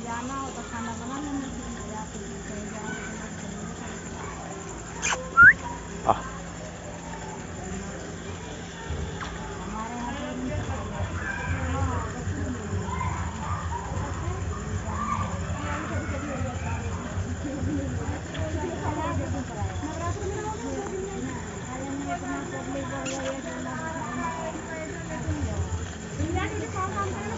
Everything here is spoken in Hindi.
जाना हो तो खाना बना लेना या फिर कहीं जाना हमारे यहाँ